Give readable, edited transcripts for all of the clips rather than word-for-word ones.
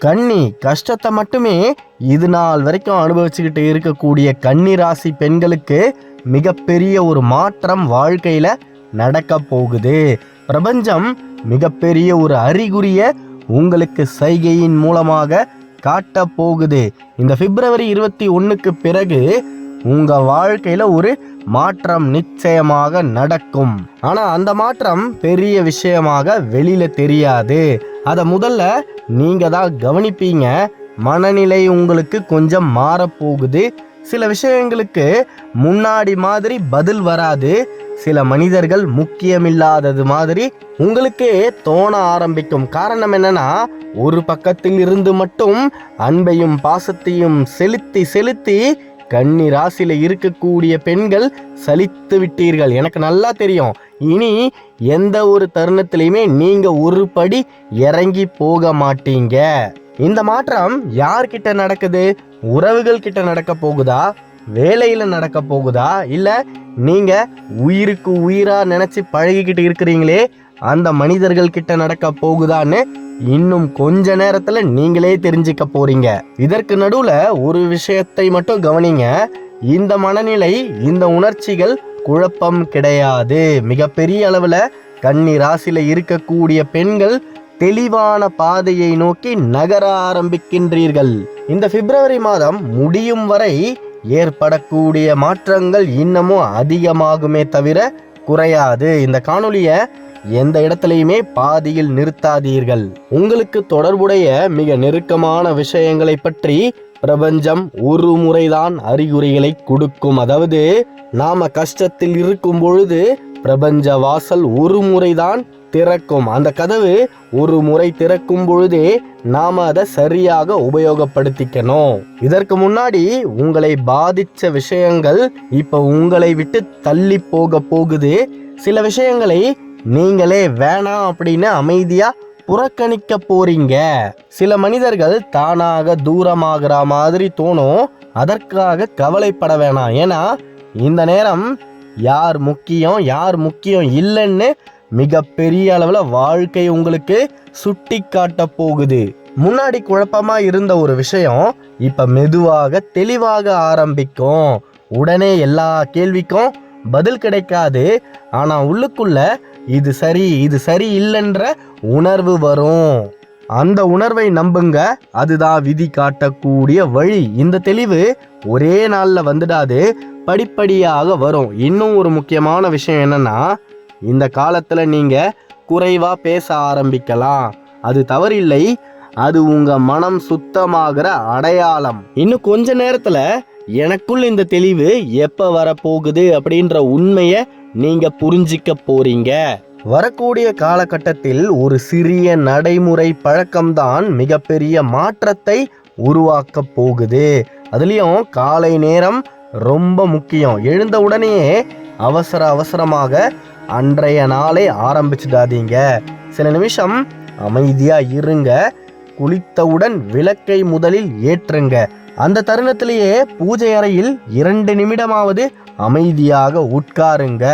கன்னி கஷ்டத்தை மட்டுமே இது நாள் வரைக்கும் அனுபவிச்சுக்கிட்டு இருக்கக்கூடிய கன்னி ராசி பெண்களுக்கு மிகப்பெரிய ஒரு மாற்றம் வாழ்க்கையில நடக்க போகுது. பிரபஞ்சம் மிகப்பெரிய ஒரு அறிகுறிய உங்களுக்கு சைகையின் மூலமாக காட்ட போகுது. இந்த பிப்ரவரி 21க்கு பிறகு உங்க வாழ்க்கையில ஒரு மாற்றம் நிச்சயமாக நடக்கும். ஆனா அந்த மாற்றம் பெரிய விஷயமாக வெளியில தெரியாது. அத முதல்ல நீங்க தான் கவனிப்பீங்க. மனநிலை உங்களுக்கு கொஞ்சம் மாறப்போகுது. சில விஷயங்களுக்கு முன்னாடி மாதிரி பதில் வராது. சில மனிதர்கள் முக்கியமில்லாதது மாதிரி உங்களுக்கே தோண ஆரம்பிக்கும். காரணம் என்னன்னா, ஒரு பக்கத்தில் இருந்து மட்டும் அன்பையும் பாசத்தையும் செலுத்தி செலுத்தி கன்னி ராசியில இருக்கக்கூடிய பெண்கள் சலித்து விட்டீர்கள். எனக்கு நல்லா தெரியும். இனி எந்த ஒரு தருணத்திலையுமே நீங்க ஒரு படி இறங்கி போக மாட்டீங்க. இந்த மாற்றம் யார்கிட்ட நடக்குது? உறவுகள் கிட்ட நடக்க போகுதா? வேலையில நடக்க போகுதா? இல்ல நீங்க உயிருக்கு உயிரா நினைச்சு பழகிக்கிட்டு இருக்கிறீங்களே அந்த மனிதர்கள் கிட்ட நடக்க போகுதான்னு இன்னும் கொஞ்ச நேரத்துல நீங்களே தெரிஞ்சுக்க போறீங்க. இதற்கு நடுவுல ஒரு விஷயத்தை மட்டும் கவனிங்க. இந்த மனநிலை, இந்த உணர்ச்சிகள் குழப்பம் கிடையாது. மிகப்பெரிய அளவுல கன்னி ராசியில இருக்கக்கூடிய பெண்கள் தெளிவான பாதையை நோக்கி நகர ஆரம்பிக்கின்றீர்கள். இந்த பிப்ரவரி மாதம் முடியும் வரை ஏற்படக்கூடிய மாற்றங்கள் இன்னமும் அதிகமாகுமே தவிர குறையாது. இந்த காணொலிய எந்த இடத்துலையுமே பாதியில் நிறுத்தாதீர்கள். உங்களுக்கு தொடர்புடைய மிக நெருக்கமான விஷயங்களை பற்றி பிரபஞ்சம் ஒரு முறைதான் அறிகுறிகளை கொடுக்கும். அதாவது நாம கஷ்டத்தில் இருக்கும் பொழுது பிரபஞ்ச வாசல் ஒரு முறைதான் திறக்கும். அந்த கதவு ஒரு முறை திறக்கும் பொழுதே நாம அதை சரியாக உபயோகப்படுத்திக்கணும். இதற்கு முன்னாடி உங்களை பாதிச்ச விஷயங்கள் இப்ப உங்களை விட்டு தள்ளி போக போகுது. சில விஷயங்களை நீங்களே வேணாம் அப்படின்னு அமைதியா புறக்கணிக்க போறீங்க. சில மனிதர்கள் தானாக தூரமாகிற மாதிரி தோணும். அதற்காக கவலைப்பட வேணாம். ஏன்னா இந்த நேரம் யார் முக்கியம் யார் முக்கியம் இல்லைன்னு மிகப்பெரிய அளவுல வாழ்க்கை உங்களுக்கு சுட்டி காட்ட போகுது. முன்னாடி குழப்பமா இருந்த ஒரு விஷயம் இப்ப மெதுவாக தெளிவாக ஆரம்பிக்கும். உடனே எல்லா கேள்விக்கும் பதில் கிடைக்காது. ஆனா உள்ளுக்குள்ள இது சரி இது சரி இல்லைன்ற உணர்வு வரும். அந்த உணர்வை நம்புங்க. அதுதான் விதி காட்டக்கூடிய வழி. இந்த தெளிவு ஒரே நாள்ல வந்துடாது, படிப்படியாக வரும். இன்னும் ஒரு முக்கியமான விஷயம் என்னன்னா, இந்த காலத்துல நீங்க குறைவா பேச ஆரம்பிக்கலாம். அது தவறில்லை. அது உங்க மனம் சுத்தமாகிற அடையாளம். இன்னும் கொஞ்ச நேரத்துல எனக்குள்ள இந்த தெளிவு எப்ப வரப்போகுது அப்படின்ற உண்மைய நீங்க புரிஞ்சிக்க போறீங்க. வரக்கூடிய காலகட்டத்தில் ஒரு சிறிய நடைமுறை பழக்கம்தான் மிகப்பெரிய மாற்றத்தை உருவாக்க போகுது. அதுலயும் காலை நேரம் ரொம்ப முக்கியம். எழுந்த உடனே அவசரமாக அன்றைய நாளை ஆரம்பிச்சிடாதீங்க. சில நிமிஷம் அமைதியா இருங்க. குளித்தவுடன் விளக்கை முதலில் ஏற்றுங்க. அந்த தருணத்திலேயே பூஜை அறையில் 2 நிமிடமாவது அமைதியாக உட்காருங்க.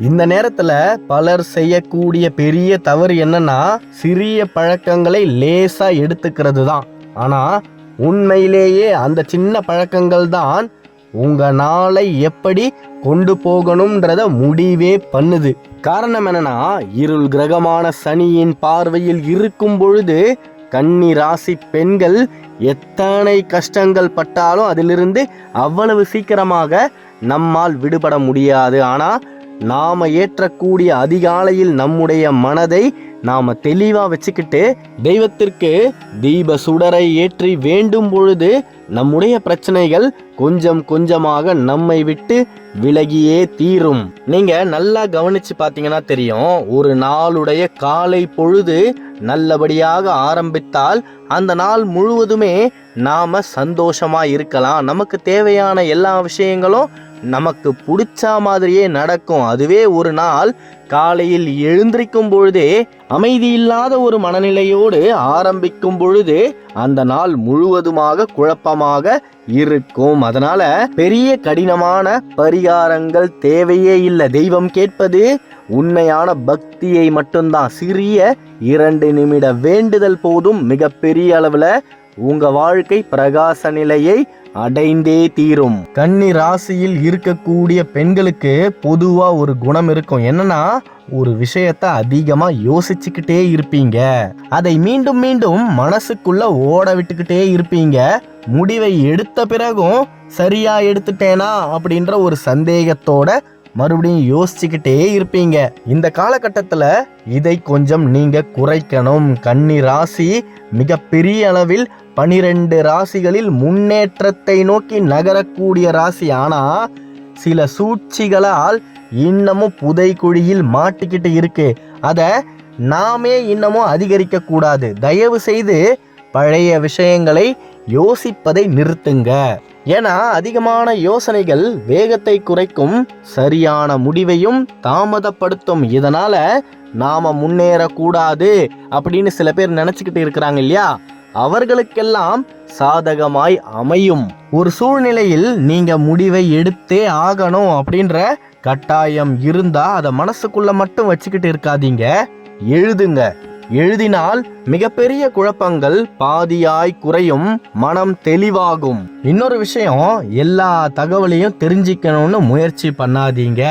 இந்த நேரத்துல பலர் செய்யக்கூடிய பெரிய தவறு என்னன்னா, சிறிய பழக்கங்களை லேசா எடுத்துக்கிறது தான். ஆனா உண்மையிலேயே அந்த சின்ன பழக்கங்கள் தான் உங்க நாளை எப்படி கொண்டு போகணும்ன்றத முடிவே பண்ணுது. காரணம் என்னன்னா, இருள் கிரகமான சனியின் பார்வையில் இருக்கும் பொழுது கன்னி ராசி பெண்கள் எத்தனை கஷ்டங்கள் பட்டாலும் அதிலிருந்து அவ்வளவு சீக்கிரமாக நம்மால் விடுபட முடியாது. ஆனா நாம ஏற்றக்கூடிய அதிகாலையில் நம்முடைய மனதை நாம தெளிவா வச்சுக்கிட்டு தெய்வத்திற்கு தீப சுடரை ஏற்றி வேண்டும் பொழுது நம்முடைய பிரச்சனைகள் கொஞ்சம் கொஞ்சமாக நம்மை விட்டு விலகியே தீரும். நீங்க நல்லா கவனிச்சு பார்த்தீங்கன்னா தெரியும். ஒரு நாளுடைய காலை பொழுது நல்லபடியாக ஆரம்பித்தால் அந்த நாள் முழுவதுமே நாம சந்தோஷமா இருக்கலாம். நமக்கு தேவையான எல்லா விஷயங்களும் நமக்கு பிடிச்ச மாதிரியே நடக்கும். அதுவே ஒரு நாள் காலையில் எழுந்திருக்கும் பொழுதே அமைதி இல்லாத ஒரு மனநிலையோடு ஆரம்பிக்கும் பொழுது அந்த நாள் முழுவதுமாக குழப்பமாக இருக்கும். அதனால பெரிய கடினமான பரிகாரங்கள் தேவையே இல்லை. தெய்வம் கேட்பது உண்மையான பக்தியை மட்டும்தான். சிறிய 2 நிமிட வேண்டுதல் போதும் மிகப்பெரிய அளவுல உங்க வாழ்க்கை பிரகாச நிலையை அடைந்தே தீரும். கன்னி ராசியில் இருக்கக்கூடிய பெண்களுக்கு பொதுவா ஒரு குணம் இருக்கும். என்னன்னா, ஒரு விஷயத்த அதிகமா யோசிச்சுக்கிட்டே இருப்பீங்க. அதை மீண்டும் மீண்டும் மனசுக்குள்ள ஓட விட்டுக்கிட்டே இருப்பீங்க. முடிவை எடுத்த பிறகும் சரியா எடுத்துட்டேனா அப்படின்ற ஒரு சந்தேகத்தோட மறுபடியும் யோசிச்சுக்கிட்டே இருப்பீங்க. இந்த காலகட்டத்துல இதை கொஞ்சம் நீங்க குறைக்கணும். கன்னி ராசி மிகப்பெரிய அளவில் 12 ராசிகளில் முன்னேற்றத்தை நோக்கி நகரக்கூடிய ராசி. ஆனா சில சூழ்ச்சிகளால் இன்னமும் புதைக்குழியில் மாட்டிக்கிட்டு இருக்கு. அதை நாமே இன்னமும் அதிகரிக்க கூடாது. தயவு செய்து பழைய விஷயங்களை யோசிப்பதை நிறுத்துங்க. ஏன்னா அதிகமான யோசனைகள் வேகத்தை குறைக்கும், சரியான முடிவையும் தாமதப்படுத்தும். இதனால நாம முன்னேறக்கூடாது அப்படின்னு சில பேர் நினைச்சுக்கிட்டு இருக்கிறாங்க இல்லையா, அவர்களுக்கெல்லாம் சாதகமாய் அமையும். ஒரு சூழ்நிலையில் நீங்க முடிவை எடுத்தே ஆகணும் அப்படின்ற கட்டாயம் இருந்தா அதை மனசுக்குள்ள மட்டும் வச்சுக்கிட்டு இருக்காதீங்க, எழுதுங்க. எழுதினால் மிகப்பெரிய குழப்பங்கள் பாதியாய் குறையும், மனம் தெளிவாகும். இன்னொரு விஷயம், எல்லா தகவலையும் தெரிஞ்சிக்கணும்னு முயற்சி பண்ணாதீங்க.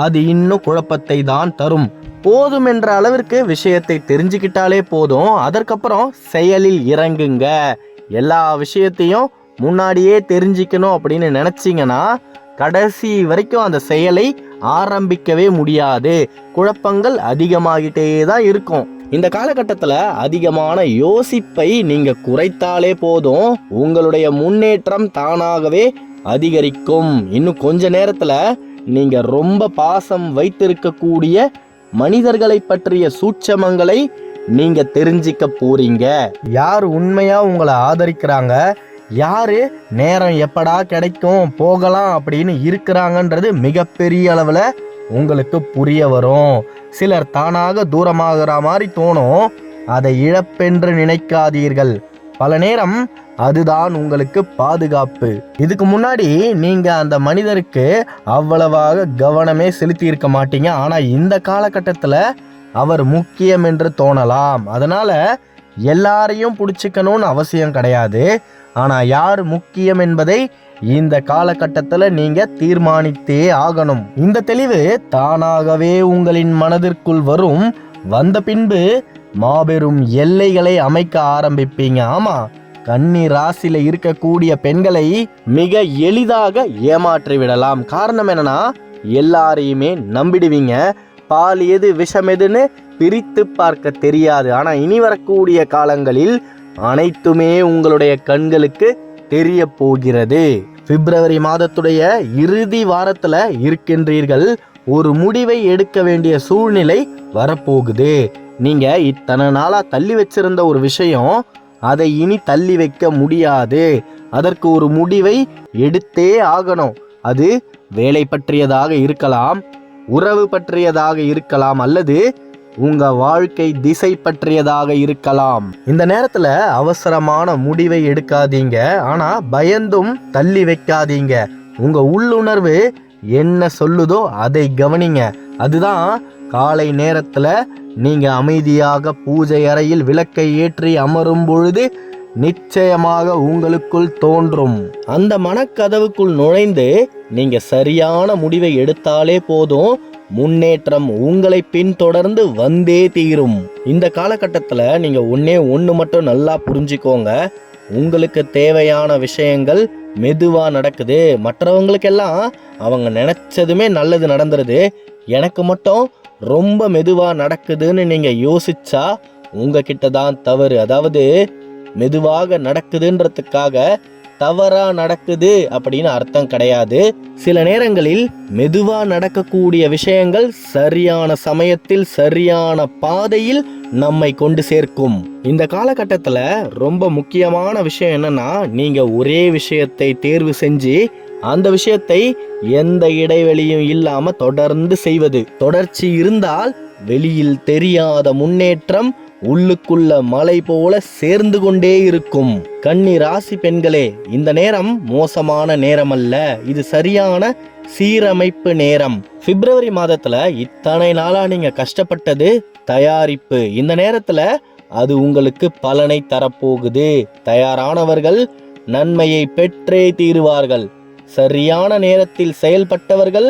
அது இன்னும் குழப்பத்தை தான் தரும். போதும் என்ற அளவிற்கு விஷயத்தை தெரிஞ்சுக்கிட்டாலே போதும். அதற்கப்புறம் செயலில் இறங்குங்க. எல்லா விஷயத்தையும் முன்னாடியே தெரிஞ்சிக்கணும் அப்படின்னு நினைச்சிங்கன்னா கடைசி வரைக்கும் அந்த செயலை ஆரம்பிக்கவே முடியாது. குழப்பங்கள் அதிகமாகிட்டே தான் இருக்கும். இந்த காலகட்டத்தில் அதிகமான யோசிப்பை நீங்க குறைத்தாலே போதும், உங்களுடைய முன்னேற்றம் தானாகவே அதிகரிக்கும். இன்னும் கொஞ்ச நேரத்துல நீங்க ரொம்ப பாசம் வைத்திருக்கக்கூடிய மனிதர்களை பற்றிய சூட்சமங்களை நீங்க தெரிஞ்சிக்க போறீங்க. யார் உண்மையா உங்களை ஆதரிக்கிறாங்க, யாரு நேரம் எப்படா கிடைக்கும் போகலாம் அப்படின்னு இருக்கிறாங்கன்றது மிகப்பெரிய அளவுல உங்களுக்கு புரிய வரும். சிலர் தானாக தூரமாகிற மாதிரி தோணும். அதை இழப்பென்று நினைக்காதீர்கள். பல நேரம் அதுதான் உங்களுக்கு பாதுகாப்பு. இதுக்கு முன்னாடி நீங்க அந்த மனிதருக்கு அவ்வளவாக கவனமே செலுத்தி இருக்க மாட்டீங்க. ஆனா இந்த காலகட்டத்துல அவர் முக்கியம் என்று தோணலாம். அதனால எல்லாரையும் பிடிச்சிக்கணும்னு அவசியம் கிடையாது. ஆனா யார் முக்கியம் என்பதை இந்த காலகட்டத்தில் நீங்க தீர்மானித்தே ஆகணும். இந்த தெளிவு தானாகவே உங்களின் மனதிற்குள் வரும். வந்த பின்பு மாபெரும் எல்லைகளை அமைக்க ஆரம்பிப்பீங்க. ஆமா, கன்னி ராசியில இருக்கக்கூடிய பெண்களை மிக எளிதாக ஏமாற்றி விடலாம். காரணம் என்னன்னா, எல்லாரையுமே நம்பிடுவீங்க. பால் எது விஷம் எதுன்னு பிரித்து பார்க்க தெரியாது. ஆனா இனி வரக்கூடிய காலங்களில் அனைத்துமே உங்களுடைய கண்களுக்கு தெரிய போகிறது. பிப்ரவரி மாதத்துடைய இறுதி வாரத்துல இருக்கின்றீர்கள். ஒரு முடிவை எடுக்க வேண்டிய சூழ்நிலை வரப்போகுது. நீங்க இத்தனை நாளா தள்ளி வச்சிருந்த ஒரு விஷயம், அதை இனி தள்ளி வைக்க முடியாது. அதற்கு ஒரு முடிவை எடுத்தே ஆகணும். அது வேலை பற்றியதாக இருக்கலாம், உறவு பற்றியதாக இருக்கலாம், அல்லது உங்க வாழ்க்கை திசை பற்றியதாக இருக்கலாம். இந்த நேரத்துல அவசரமான முடிவை எடுக்காதீங்க. ஆனா பயந்தும் தள்ளி வைக்காதீங்க. உங்க உள்ளுணர்வு என்ன சொல்லுதோ அதை கவனிங்க. அதுதான் காலை நேரத்துல நீங்க அமைதியாக பூஜை அறையில் விளக்கை ஏற்றி அமரும் பொழுது நிச்சயமாக உங்களுக்குள் தோன்றும். அந்த மனக்கதவுக்குள் நுழைந்து நீங்க சரியான முடிவை எடுத்தாலே போதும், முன்னேற்றம் உங்களை பின்தொடர்ந்து வந்தே தீரும். இந்த காலகட்டத்தில் நீங்க ஒன்று மட்டும் நல்லா புரிஞ்சுக்கோங்க. உங்களுக்கு தேவையான விஷயங்கள் மெதுவா நடக்குது. மற்றவங்களுக்கெல்லாம் அவங்க நினைச்சதுமே நல்லது நடந்துருது, எனக்கு மட்டும் ரொம்ப மெதுவா நடக்குதுன்னு நீங்க யோசிச்சா உங்ககிட்ட தான் தவறு. அதாவது மெதுவாக நடக்குதுன்றதுக்காக தவறா நடக்குது அப்படின்னு அர்த்தம் கிடையாது. சில நேரங்களில் மெதுவா நடக்கக்கூடிய விஷயங்கள் சரியான சமயத்தில் சரியான பாதையில் நம்மை கொண்டு சேர்க்கும். இந்த காலகட்டத்தில் ரொம்ப முக்கியமான விஷயம் என்னன்னா, நீங்க ஒரே விஷயத்தை தேர்வு செஞ்சு அந்த விஷயத்தை எந்த இடைவெளியும் இல்லாம தொடர்ந்து செய்வது. தொடர்ச்சி இருந்தால் வெளியில் தெரியாத முன்னேற்றம் உள்ளுக்குள்ள மலை போல சேர்ந்து கொண்டே இருக்கும். கன்னி ராசி பெண்களே, இந்த நேரம் மோசமான நேரம் அல்ல, இது சரியான சீரமைப்பு நேரம். பிப்ரவரி மாதத்துல இத்தனை நாளா நீங்க கஷ்டப்பட்டது தயாரிப்பு. இந்த நேரத்துல அது உங்களுக்கு பலனை தரப்போகுது. தயாரானவர்கள் நன்மையை பெற்றே தீருவார்கள். சரியான நேரத்தில் செயல்பட்டவர்கள்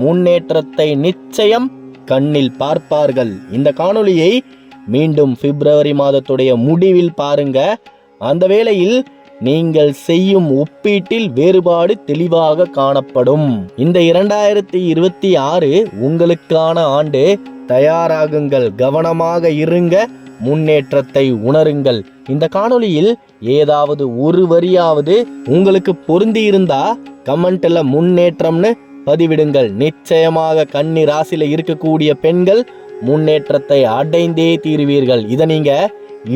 முன்னேற்றத்தை நிச்சயம் கண்ணில் பார்ப்பார்கள். இந்த காணொளியை மீண்டும் பிப்ரவரி மாதத்துடைய முடிவில் பாருங்க. அந்த வேளையில் நீங்கள் செய்யும் ஒப்பீட்டில் வேறுபாடு தெளிவாக காணப்படும். இந்த 2026 உங்களுக்கான ஆண்டு. தயாராகுங்கள், கவனமாக இருங்க, முன்னேற்றத்தை உணருங்கள். இந்த காணொளியில் ஏதாவது ஒரு வரியாவது உங்களுக்கு பொருந்தி இருந்தா கமெண்ட்ல முன்னேற்றம்னு பதிவிடுங்கள். நிச்சயமாக கன்னி ராசியில இருக்கக்கூடிய பெண்கள் முன்னேற்றத்தை அடைந்தே தீருவீர்கள். இதை நீங்க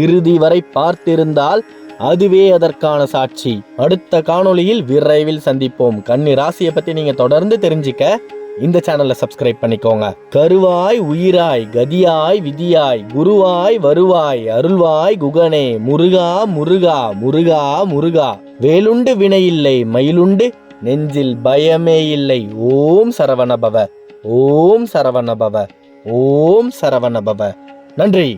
இறுதி வரை பார்த்திருந்தால் அதுவே அதற்கான சாட்சி. அடுத்த காணொளியில் விரைவில் சந்திப்போம். கன்னி ராசியை பத்தி நீங்க தொடர்ந்து தெரிஞ்சுக்க இந்த சேனலை சப்ஸ்கிரைப் பண்ணிக்கோங்க. கருவாய் உயிராய் கதியாய் விதியாய் குருவாய் வருவாய் அருள்வாய் குகனே முருகா முருகா முருகா முருகா. வேலுண்டு வினையில்லை மயிலுண்டு நெஞ்சில் பயமே இல்லை. ஓம் சரவணபவ, ஓம் சரவணபவ, ஓம் சரவணபவ. நன்றி.